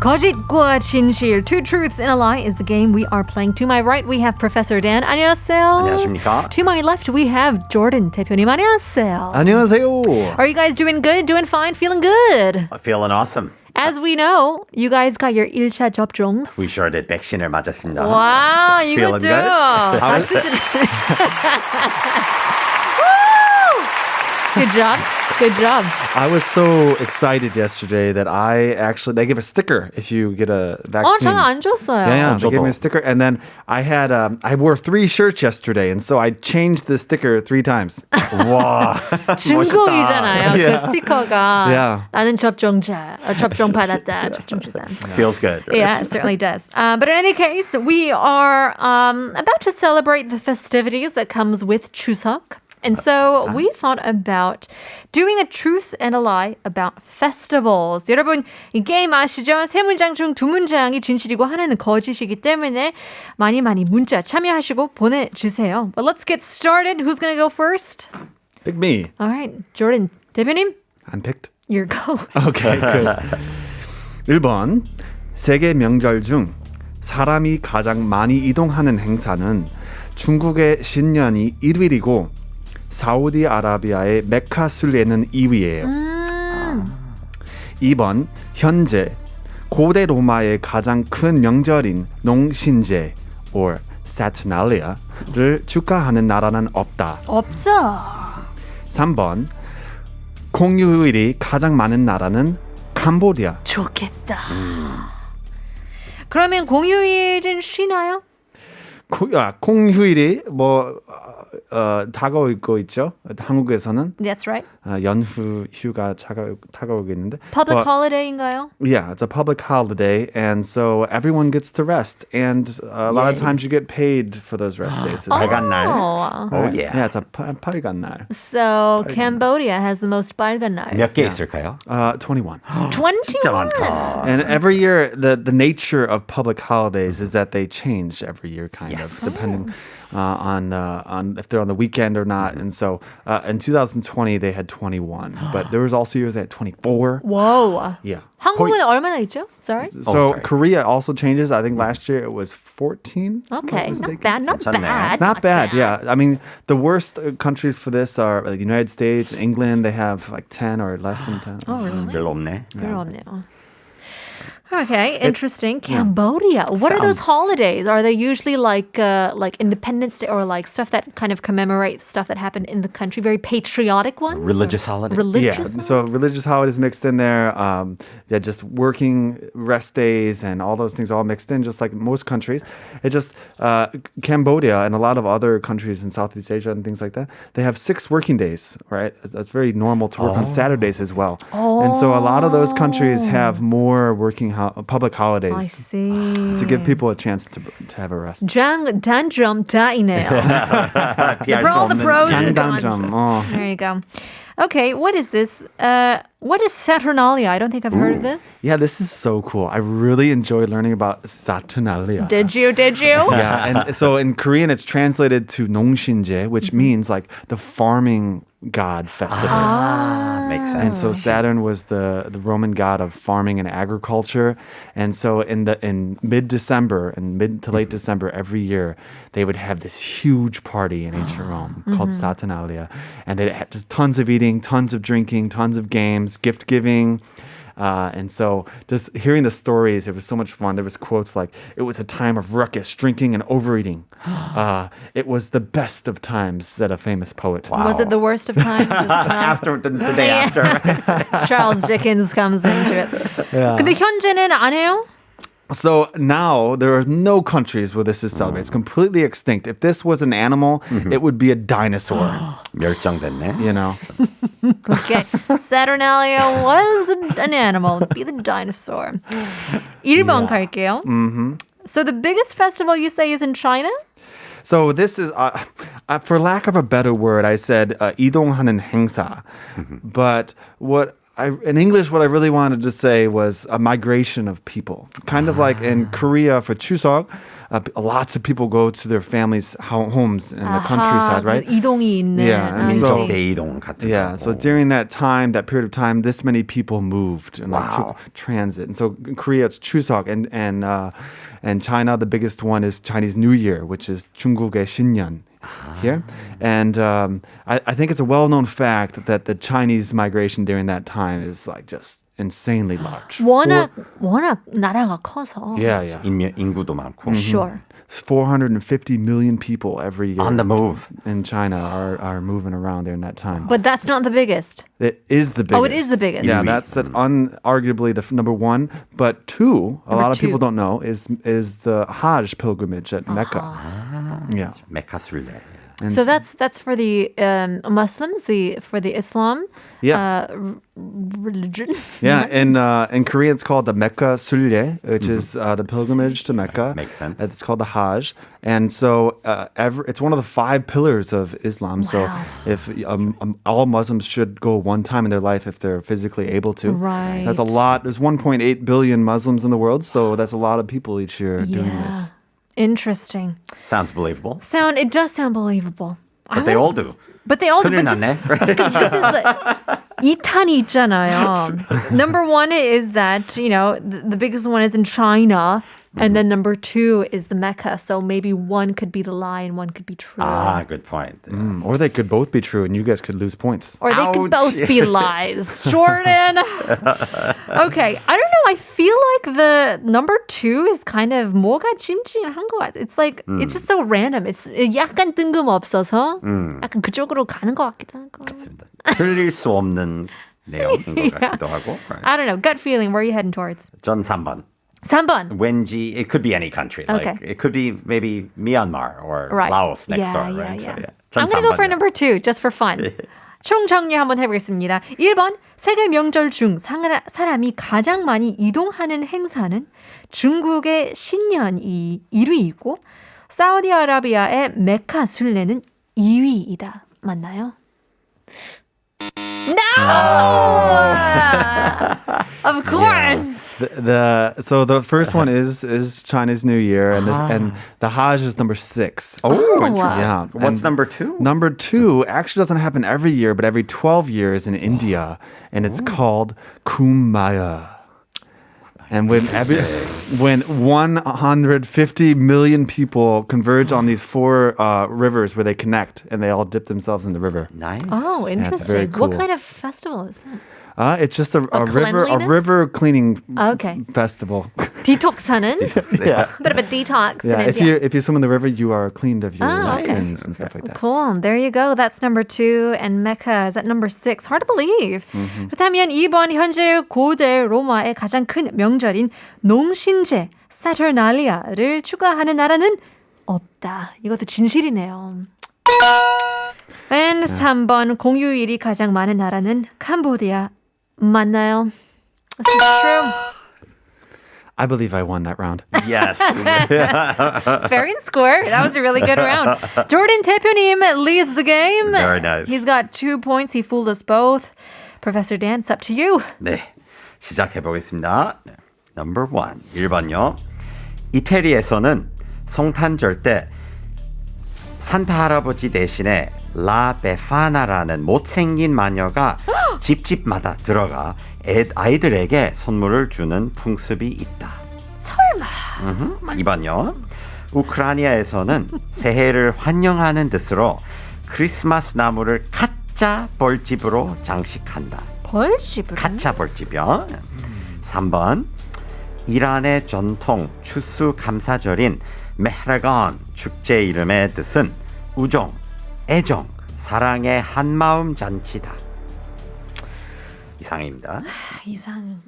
거짓과 진실, two truths and a lie is the game we are playing. To my right, we have Professor Dan. 안녕하세요. 안녕하십니까? To my left, we have Jordan 대표님. 안녕하세요. 안녕하세요. Are you guys doing good? Doing fine? Feeling good? Feeling awesome. As we know, you guys got your 1차 접종. We sure did. 백신을 맞았습니다. Wow, you Feeling do. good? 박수 드려. Good job. Good job. I was so excited yesterday that they give a sticker if you get a vaccine. 저는 안 줬어요. Yeah, they 저도. gave me a sticker. And then I wore 3 shirts yesterday. And so I changed the sticker 3 times. 와, 증거이잖아요. 그 Yeah. 스티커가 Yeah. 나는 접종자, 접종 받았다, 접종 주사. feels good. Right? Yeah, it certainly does. But in any case, we are about to celebrate the festivities that comes with Chuseok. And so we thought about doing a truth and a lie about festivals. 여러분, 이 게임 아시죠? 3문장 중 2문장이 진실이고 하나는 거짓이기 때문에 많이 문자 참여하시고 보내주세요. But let's get started. Who's going to go first? Pick me. All right, Jordan 대표님, I'm picked. your go. Okay, good. 1번. 세계 명절 중 사람이 가장 많이 이동하는 행사는 중국의 신년이 1위이고 사우디아라비아의 메카 순례는 2위예요. 2번. 현재 고대 로마의 가장 큰 명절인 농신제 or Saturnalia를 축하하는 나라는 없다. 없죠. 3번. 공휴일이 가장 많은 나라는 캄보디아. 좋겠다. 그러면 공휴일은 쉬나요? 공휴일이 다가오고 있죠. 한국에서는 That's right. 휴가 다가오겠는데. Public holiday인가요? Yeah, it's a public holiday, and so everyone gets to rest, and a lot of times you get paid for those rest days. 빨간 날. Oh. Oh yeah. Yeah, it's a 빨간 날. So Cambodia has the most 빨간 날. 몇 개 있을까요? 21. 21. 진짜 많다. And every year, the nature of public holidays is that they change every year, kind Yes. of, depending on if they're on the weekend or not. And so in 2020, they had 21, but there was also years they had 24. Whoa. Yeah. 한국은 얼마나 있죠? Sorry. So sorry. Korea also changes. I think last year it was 14. Okay, if I'm not bad, not 괜찮네. bad. Not bad, yeah. I mean, the worst countries for this are like the United States, England. They have like 10 or less than 10. Oh, really? 별로 없네. 별로 없네요. Okay, interesting. Cambodia. What are those holidays? Are they usually like Independence Day or like stuff that kind of commemorates stuff that happened in the country? Very patriotic ones? Religious holiday. Religious? Yeah, so religious holidays mixed in there. Just working rest days and all those things all mixed in, just like most countries. It just Cambodia and a lot of other countries in Southeast Asia and things like that. They have 6 working days, right? That's very normal to work on Saturdays as well. And so a lot of those countries have more public holidays. I see. To give people a chance to have a rest. 장단점 다 있네요. 피할 For 수 all the 없는 pros and 장단점. cons. There you go. Okay, what is this? What is Saturnalia? I don't think I've heard of this. Yeah, this is so cool. I really enjoy learning about Saturnalia. Did you? Yeah, and so in Korean it's translated to 농신제, which means like the farming god festival. Makes sense. And so Saturn was the Roman god of farming and agriculture. And so in mid-December and mid to late December every year, they would have this huge party in ancient Rome called Saturnalia. And they had just tons of eating, tons of drinking, tons of games, gift giving. And so just hearing the stories, it was so much fun. There was quotes like, it was a time of ruckus, drinking and overeating. It was the best of times, said a famous poet. Wow. Was it the worst of times? After the day after. Charles Dickens comes into it. 근데 현재는 안 해요? So now there are no countries where this is celebrated. It's completely extinct. If this was an animal, it would be a dinosaur. 멸종됐네. You know? Okay. Saturnalia was an animal. It'd be the dinosaur. 1번 갈게요. So the biggest festival you say is in China? So this is, for lack of a better word, I said 이동하는 행사. But what in English, what I really wanted to say was a migration of people. Kind of like in Korea for Chuseok, lots of people go to their families' homes in the countryside, right? 이동이 있는. Yeah, and I so- see. 대이동 같은 Yeah, 거. so during that time, that period of time, this many people moved and like, Wow. took transit. And so in Korea, it's Chuseok, and China, the biggest one is Chinese New Year, which is 중국의 신년 here. And I think it's a well-known fact that the Chinese migration during that time is like just insanely large. 워낙 나라가 커서. Yeah. 인구도 많고. Sure. 450 million people every year On the move. in China are moving around during that time. But that's not the biggest. It is the biggest. Oh, it is the biggest. Yeah, Indeed. that's arguably the number one. But two, a Number lot of people two. don't know, is the Hajj pilgrimage at Mecca. Yeah. 메카 순례. And So that's for the Muslims, for the Islam religion. yeah, in Korea it's called the Mecca Sulye, which is the pilgrimage to Mecca. Makes sense. It's called the Hajj, and so it's one of the 5 pillars of Islam. So Wow. if all Muslims should go one time in their life if they're physically able to. Right. That's a lot. There's 1.8 billion Muslims in the world, so that's a lot of people each year doing this. Interesting. Sounds believable. It does sound believable. But they all do. But they all do. 큰일 But this, 났네. this is like, 2탄이 있잖아요. Number one is that, the biggest one is in China. And then number 2 is the Mecca. So maybe one could be the lie and one could be true. Good point. Or they could both be true, and you guys could lose points. Or they could Ouch. both be lies. Jordan. Okay. I don't know. I feel like the number 2 is kind of 뭐가 찜찜한 것 같아. It's like, it's just so random. It's 약간 뜬금없어서 약간 그쪽으로 가는 것 같기도 하고. 틀릴 수 없는 내용인 것 같기도 하고. Right. I don't know. Gut feeling. Where are you heading towards? 전 3번. 3번. 왠지 it could be any country. Like Okay. it could be maybe Myanmar or Right. Laos next Yeah, door, yeah, right? So, yeah. 전 I'm going to go for 3번이요. number 2, just for fun. 총 정리 한번 해보겠습니다. 1번, 세계 명절 중 사람이 가장 많이 이동하는 행사는 중국의 신년이 1위이고 사우디아라비아의 메카 순례는 2위이다. 맞나요? No! Of course! So the first one is Chinese New Year, and the Hajj is number 6. Oh, wow. interesting. Yeah. What's And number 2? Number 2 actually doesn't happen every year, but every 12 years in India, and it's called Kumbh Mela. And when 150 million people converge on these 4 rivers where they connect, and they all dip themselves in the river. Nice. Oh, it's interesting. very What cool. kind of festival is that? It's just a cleanliness? river cleaning Okay. festival. Detox하는? Yeah. Bit of a detox. Yeah, in if it, you swim in the river, you are cleaned of your Ah, okay. sins and stuff like that. Cool. There you go. That's number 2. And Mecca is at number 6. Hard to believe. 그렇다면 2번 현재 고대 로마의 가장 큰 명절인 농신제, 사터날리아를 추가하는 나라는 없다. 이것도 진실이네요. And 3번 공휴일이 가장 많은 나라는 캄보디아. 맞나요? This is true. I believe I won that round. Yes. Fair and square. That was a really good round. Jordan 대표님 leads the game. Very nice. He's got 2 points. He fooled us both. Professor Dan, it's up to you. 네, 시작해 보겠습니다. Number 1, 1번요. 이태리에서는 성탄절 때 산타 할아버지 대신에 라 베파나라는 못생긴 마녀가 집집마다 들어가 아이들에게 선물을 주는 풍습이 있다. 설마. 2번요. 우크라이나에서는 새해를 환영하는 뜻으로 크리스마스 나무를 가짜 벌집으로 장식한다. 벌집으로? 가짜 벌집이요. 3번. 이란의 전통 추수감사절인 메흐라건 축제 이름의 뜻은 우정, 애정, 사랑의 한마음 잔치다. 이상입니다.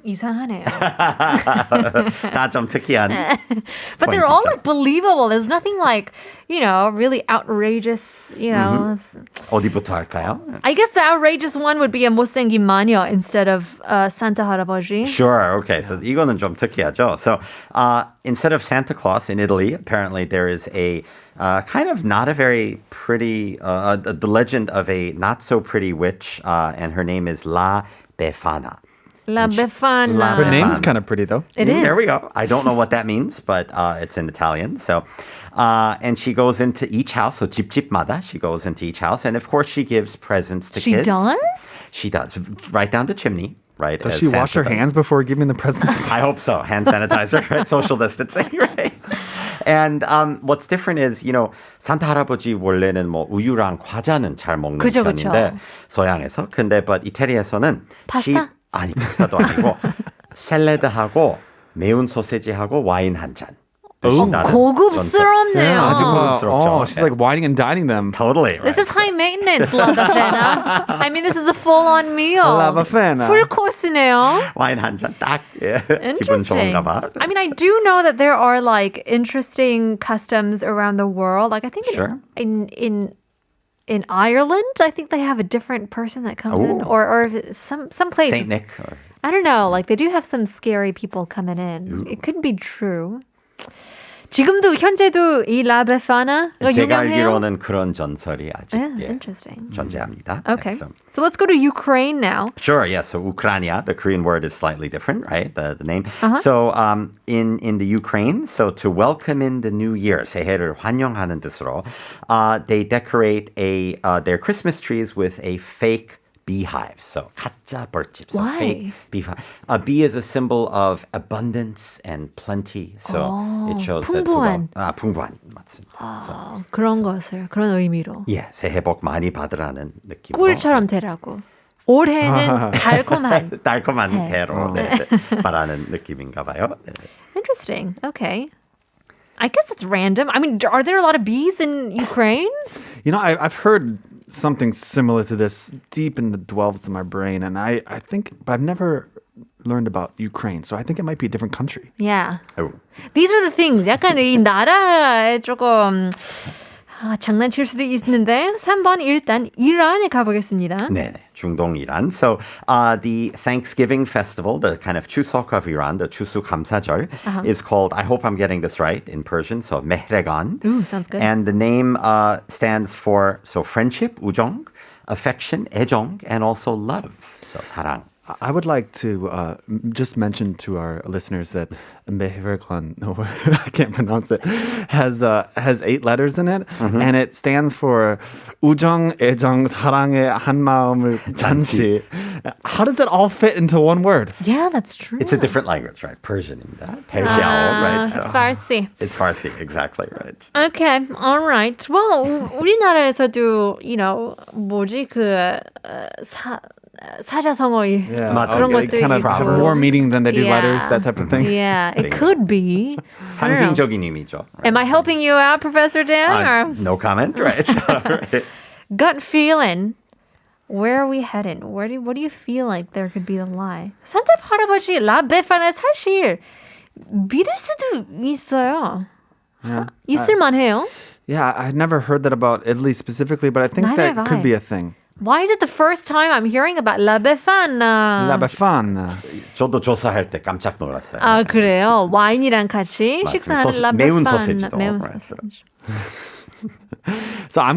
이상하네요. 다 좀 특이한. But they're all like believable. There's nothing like, really outrageous, 어디부터 할까요? I guess the outrageous one would be a 못생긴 마녀 instead of Santa 할아버지. Sure. Okay. So 이거는 좀 특이하죠. So instead of Santa Claus in Italy, apparently there is a kind of not a very pretty, the legend of a not so pretty witch, and her name is La Befana. La Befana. Her name's kind of pretty though. It is. There we go. I don't know what that means, but it's in Italian. So, and she goes into each house. So 집집마다 she goes into each house, and of course she gives presents to She kids. does? She does. Right down the chimney. Right. Does as she wash Santa her does. hands before giving the presents? I hope so. Hand sanitizer, right? Social distancing, right? And what's different is, 산타 할아버지 원래는 뭐 우유랑 과자는 잘 먹는 그죠, 편인데 그죠. 서양에서. 근데 but 이태리에서는 파스타? 아니 파스타도 아니고 샐러드하고 매운 소세지하고 와인 한 잔. 드신다는 고급스럽네요. 전설. 아주 고급스럽죠. Oh, she's like whining and dining them. Totally. Right. This is high maintenance, La Befana. I mean, this is a full-on meal. La Befana. Full course네요. 와인 한 잔 딱. 예. 기분 Interesting. 좋은가 봐. I mean, I do know that there are like interesting customs around the world. Like I think Sure. in Ireland, I think they have a different person that comes in, Ooh. or if some place. Saint Nick. Or... I don't know. Like they do have some scary people coming in. It could be true. 지금도 현재도 이 La Befana 제가 유명해요? 알기로는 그런 전설이 아직 Interesting. 존재합니다. Okay. 네, So let's go to Ukraine now. Sure, yes. So Ukraina, the Korean word is slightly different, right? The name. So in the Ukraine, so to welcome in the new year, 새해를 환영하는 뜻으로, they decorate their Christmas trees with a fake beehive. So 가짜 벌집. So Why? fake beehive. A bee is a symbol of abundance and plenty. So it shows 풍부한. that 풍부한 맞습니다. So, 그런 것을 그런 의미로 예, 새해 복 많이 받으라는 느낌으로. 꿀처럼 되라고. 올해는 달콤한. 달콤한 해로 바라는 느낌인가 봐요. 네. Interesting. Okay. I guess that's random. I mean, are there a lot of bees in Ukraine? I've heard something similar to this deep in the dwells of my brain, and I think, but I've never learned about Ukraine, so I think it might be a different country. Yeah. Oh. These are the things. 약간 이 나라에 조금 장난칠 수도 있는데 3번 일단 이란에 가보겠습니다. 네, 중동 이란. So the Thanksgiving festival, the kind of 추석 of Iran, the 추수감사절, is called, I hope I'm getting this right in Persian, so mehregan. Ooh, sounds good. And the name stands for friendship, 우정, affection, 애정, and also love. So 사랑. I would like to just mention to our listeners that mehregan, I can't pronounce it, has 8 letters in it, and it stands for 우정, 애정, 사랑의 한 마음을 잔치. How does that all fit into one word? Yeah, that's true. It's a different language, right? Persian입니다. Persiao, right? It's Farsi. It's Farsi, exactly right. Okay, all right. Well, 우리나라에서도, 뭐지 사자성어이 맞아. 그런 Okay, 것도 kind of 있고. have more meaning than they do letters, that type of thing. Yeah, it could be. I don't know. 상징적인 의미죠. Am I helping you out, Professor Dan? or No comment, right? Right. gut feeling. Where are we headed? What do you feel like there could be a lie? 산타 할아버지 La Befana 사실 믿을 수도 있어요. 있을만해요. Yeah, I had never heard that about Italy specifically, but I think Neither that have could I. be a thing. Why is it the first time I'm hearing about La Befana? La Befana. 저도 조사할 때 깜짝 놀랐어요. 아 그래요? 와인이랑 같이 맞습니다. 식사하는 La 매운 Befana. 소시지도. 매운 Right. 소시지. So I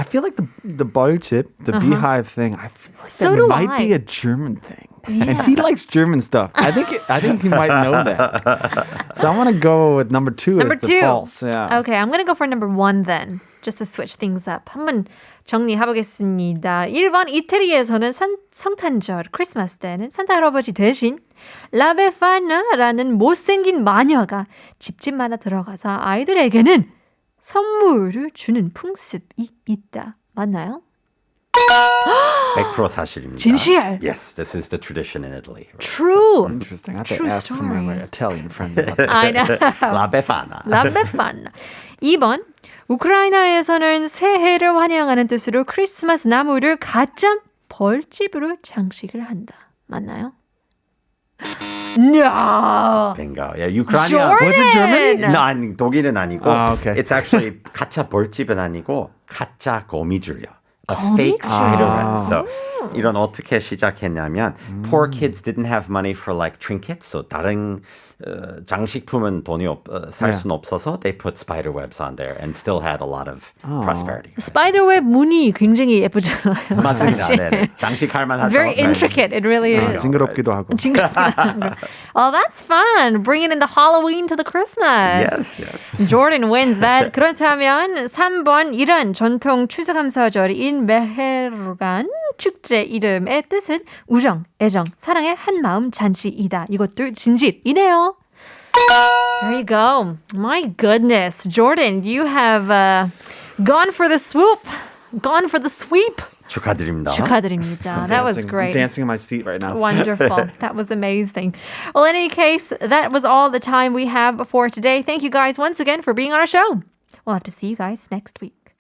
feel like the bolchip, the beehive thing, I feel like So that do might I. be a German thing. And he likes German stuff. I think he might know that. So I want to go with number 2 Number as the 2. false. Yeah. Okay, I'm going to go for number 1 then. Just to switch things up. 한번 정리해보겠습니다. 1번 이태리에서는 성탄절, 크리스마스 때는 산타 할아버지 대신 라베파나라는 못생긴 마녀가 집집마다 들어가서 아이들에게는 선물을 주는 풍습이 있다. 맞나요? 100% 사실입니다. 진실. Yes, this is the tradition in Italy. Right? True. Interesting. I have to True ask some of my story. Italian friends about this. I know. La Befana. 라베파나. 2번 우크라이나에서는 새해를 환영하는 뜻으로 크리스마스 나무를 가짜 벌집으로 장식을 한다. 맞나요? No. Bingo. Yeah, Ukraine. Jordan! Was it Germany? No, 아니, 독일은 아니고. Ah, okay. It's actually 가짜 벌집은 아니고 가짜 거미줄이요. a fake spiderweb. So 이런 어떻게 시작했냐면 poor kids didn't have money for like trinkets. So 다른 장식품은 돈이 살 수는 없어서 they put spider webs on there and still had a lot of prosperity. 스파이더웹 무늬 굉장히 예쁘잖아요. 맞습니다. 사실. 네네. 장식할 만하죠. It's very intricate. It really is. 징그럽기도 하고. Well, that's fun. Bringing in the Halloween to the Christmas. Yes. Jordan wins that. 그렇다면 3번 이런 전통 추수감사절인 메헤르간 축제 이름의 뜻은 우정, 애정, 사랑의 한마음 잔치이다. 이것도 진실이네요. There you go. My goodness. Jordan, you have gone for the swoop. Gone for the sweep. 축하드립니다. 축하드립니다. That was great. I'm dancing in my seat right now. Wonderful. That was amazing. Well, in any case, that was all the time we have for today. Thank you guys once again for being on our show. We'll have to see you guys next week.